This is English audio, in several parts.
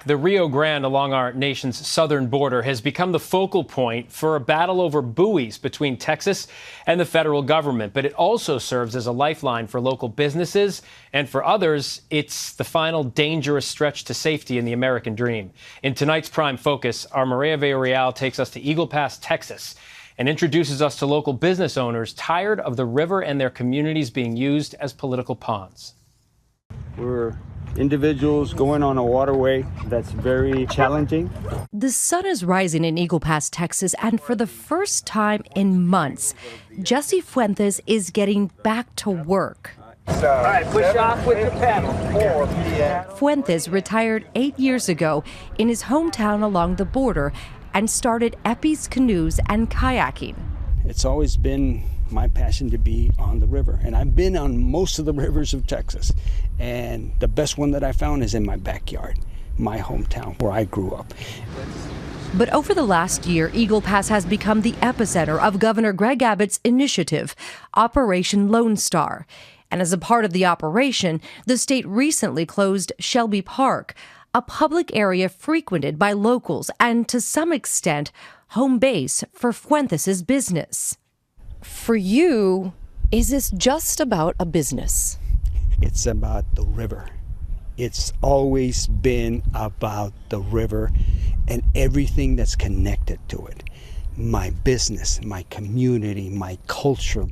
The Rio Grande along our nation's southern border has become the focal point for a battle over buoys between Texas and the federal government. But it also serves as a lifeline for local businesses. And for others, it's the final dangerous stretch to safety in the American dream. In tonight's Prime Focus, our Mireya Villarreal takes us to Eagle Pass, Texas, and introduces us to local business owners tired of the river and their communities being used as political pawns. We're individuals going on a waterway that's very challenging. The sun is rising in Eagle Pass, Texas, and for the first time in months, Jesse Fuentes is getting back to work. All right, push off with your paddle. Fuentes retired 8 years ago in his hometown along the border and started Epi's Canoes and kayaking. It's always been my passion to be on the river, and I've been on most of the rivers of Texas, and the best one that I found is in my backyard, my hometown where I grew up. But over the last year, Eagle Pass has become the epicenter of Governor Greg Abbott's initiative, Operation Lone Star. And as a part of the operation, the state recently closed Shelby Park, a public area frequented by locals and, to some extent, home base for Fuentes' business. For you, is this just about a business? It's about the river. It's always been about the river and everything that's connected to it. My business, my community, my culture.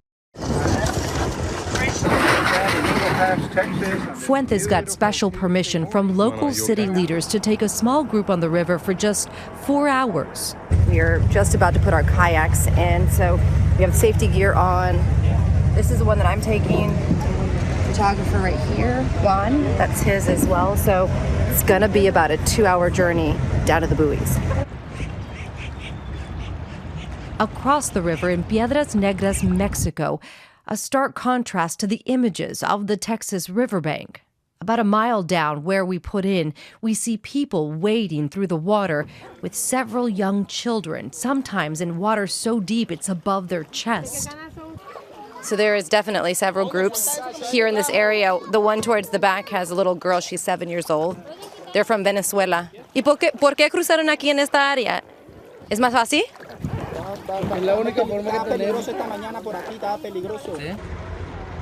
Fuentes got special permission from local city leaders to take a small group on the river for just 4 hours. We're just about to put our kayaks in, so we have safety gear on. This is the one that I'm taking. Photographer right here, Juan, that's his as well. So it's gonna be about a 2-hour journey down to the buoys. Across the river in Piedras Negras, Mexico, a stark contrast to the images of the Texas riverbank. About a mile down where we put in, we see people wading through the water with several young children, sometimes in water so deep it's above their chest. So there is definitely several groups here in this area. The one towards the back has a little girl, she's 7 years old. They're from Venezuela. ¿Y por qué cruzaron aquí en esta área? ¿Es más fácil?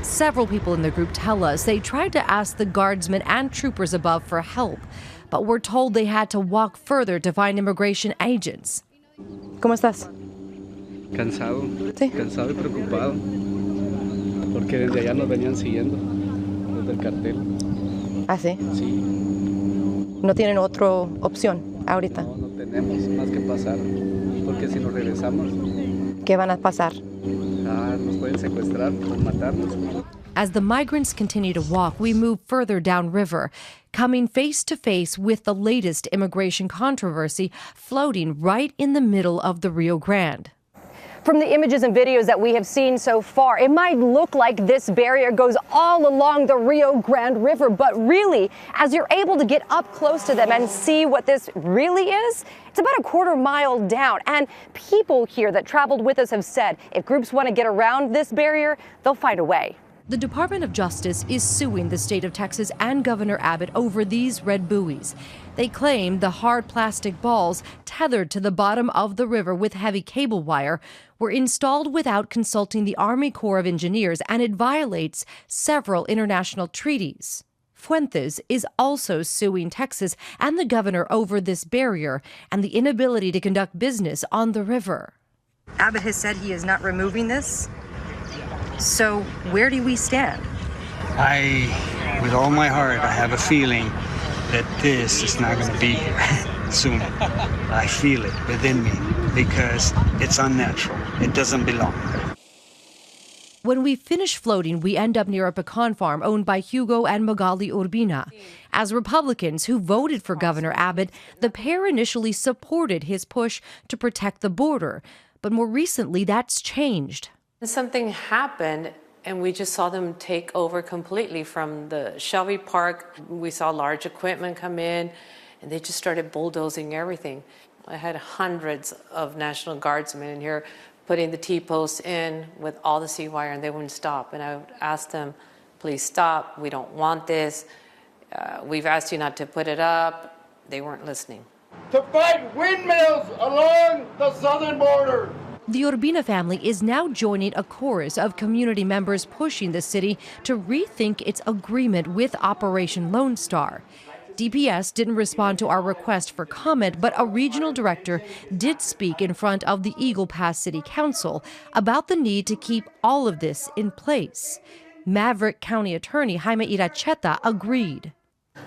Several people in the group tell us they tried to ask the guardsmen and troopers above for help, but were told they had to walk further to find immigration agents. ¿Cómo estás? Cansado, Sí. cansado y preocupado, porque desde allá nos venían siguiendo, desde el cartel. ¿Ah, sí? Sí, ¿No tienen otra opción ahorita? no tenemos más que pasar, porque si nos regresamos, ¿Qué van a pasar? nos pueden secuestrar o matarnos. As the migrants continue to walk, we move further downriver, coming face to face with the latest immigration controversy floating right in the middle of the Rio Grande. From the images and videos that we have seen so far, it might look like this barrier goes all along the Rio Grande River, but really, as you're able to get up close to them and see what this really is, it's about a quarter mile down. And people here that traveled with us have said if groups want to get around this barrier, they'll find a way. The Department of Justice is suing the state of Texas and Governor Abbott over these red buoys. They claim the hard plastic balls tethered to the bottom of the river with heavy cable wire were installed without consulting the Army Corps of Engineers, and it violates several international treaties. Fuentes is also suing Texas and the governor over this barrier and the inability to conduct business on the river. Abbott has said he is not removing this. So where do we stand? With all my heart, I have a feeling that this is not going to be soon. I feel it within me because it's unnatural. It doesn't belong. When we finish floating, we end up near a pecan farm owned by Hugo and Magali Urbina. As Republicans who voted for Governor Abbott, the pair initially supported his push to protect the border. But more recently, that's changed. Something happened, and we just saw them take over completely from the Shelby Park. We saw large equipment come in, and they just started bulldozing everything. I had hundreds of National Guardsmen in here putting the T-posts in with all the C-wire, and they wouldn't stop. And I would ask them, please stop, we don't want this. We've asked you not to put it up. They weren't listening. To fight windmills along the southern border. The Urbina family is now joining a chorus of community members pushing the city to rethink its agreement with Operation Lone Star. DPS didn't respond to our request for comment, but a regional director did speak in front of the Eagle Pass City Council about the need to keep all of this in place. Maverick County Attorney Jaime Iracheta agreed.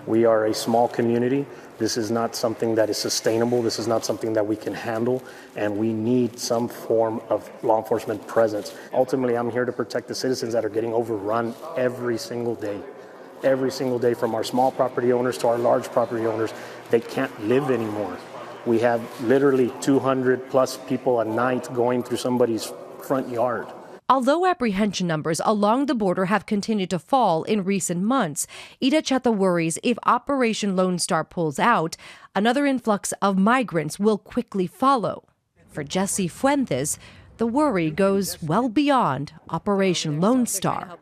We are a small community. This is not something that is sustainable. This is not something that we can handle, and we need some form of law enforcement presence. Ultimately, I'm here to protect the citizens that are getting overrun every single day. Every single day, from our small property owners to our large property owners. They can't live anymore. We have literally 200 plus people a night going through somebody's front yard. Although apprehension numbers along the border have continued to fall in recent months, Iracheta worries if Operation Lone Star pulls out, another influx of migrants will quickly follow. For Jesse Fuentes, the worry goes well beyond Operation Lone Star.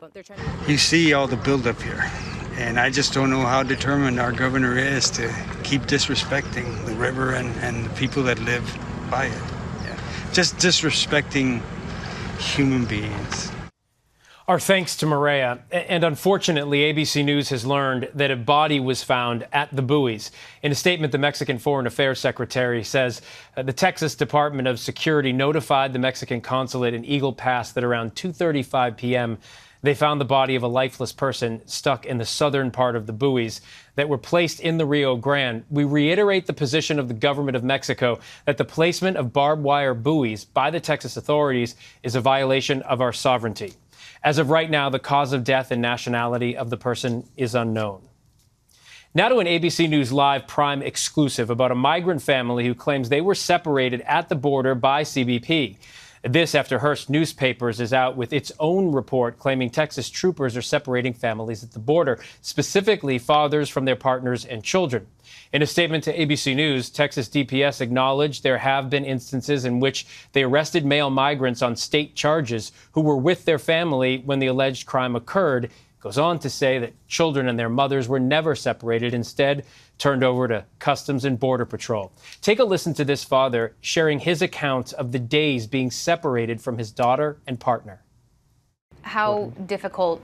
You see all the buildup here, and I just don't know how determined our governor is to keep disrespecting the river and the people that live by it. Yeah. Just disrespecting human beings. Our thanks to Mireya. And unfortunately, ABC News has learned that a body was found at the buoys. In a statement, the Mexican Foreign Affairs Secretary says the Texas Department of Security notified the Mexican consulate in Eagle Pass that around 2:35 p.m. they found the body of a lifeless person stuck in the southern part of the buoys that were placed in the Rio Grande. We reiterate the position of the government of Mexico that the placement of barbed wire buoys by the Texas authorities is a violation of our sovereignty. As of right now, the cause of death and nationality of the person is unknown. Now to an ABC News Live Prime exclusive about a migrant family who claims they were separated at the border by CBP. This after Hearst Newspapers is out with its own report claiming Texas troopers are separating families at the border, specifically fathers from their partners and children. In a statement to ABC News, Texas DPS acknowledged there have been instances in which they arrested male migrants on state charges who were with their family when the alleged crime occurred. It goes on to say that children and their mothers were never separated, instead turned over to Customs and Border Patrol. Take a listen to this father sharing his account of the days being separated from his daughter and partner. How difficult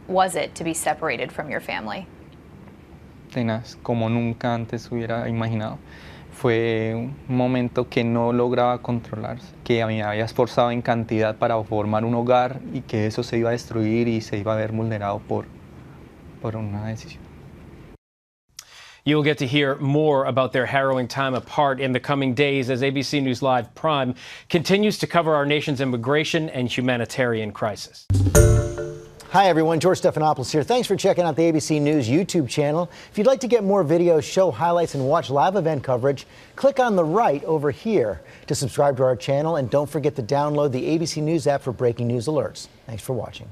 was it to be separated from your family? Tenaz, como nunca antes hubiera imaginado. Fue un momento que no lograba controlar, que me había esforzado en cantidad para formar un hogar y que eso se iba a destruir y se iba a ver vulnerado por una decisión. You'll get to hear more about their harrowing time apart in the coming days as ABC News Live Prime continues to cover our nation's immigration and humanitarian crisis. Hi, everyone. George Stephanopoulos here. Thanks for checking out the ABC News YouTube channel. If you'd like to get more videos, show highlights, and watch live event coverage, click on the right over here to subscribe to our channel. And don't forget to download the ABC News app for breaking news alerts. Thanks for watching.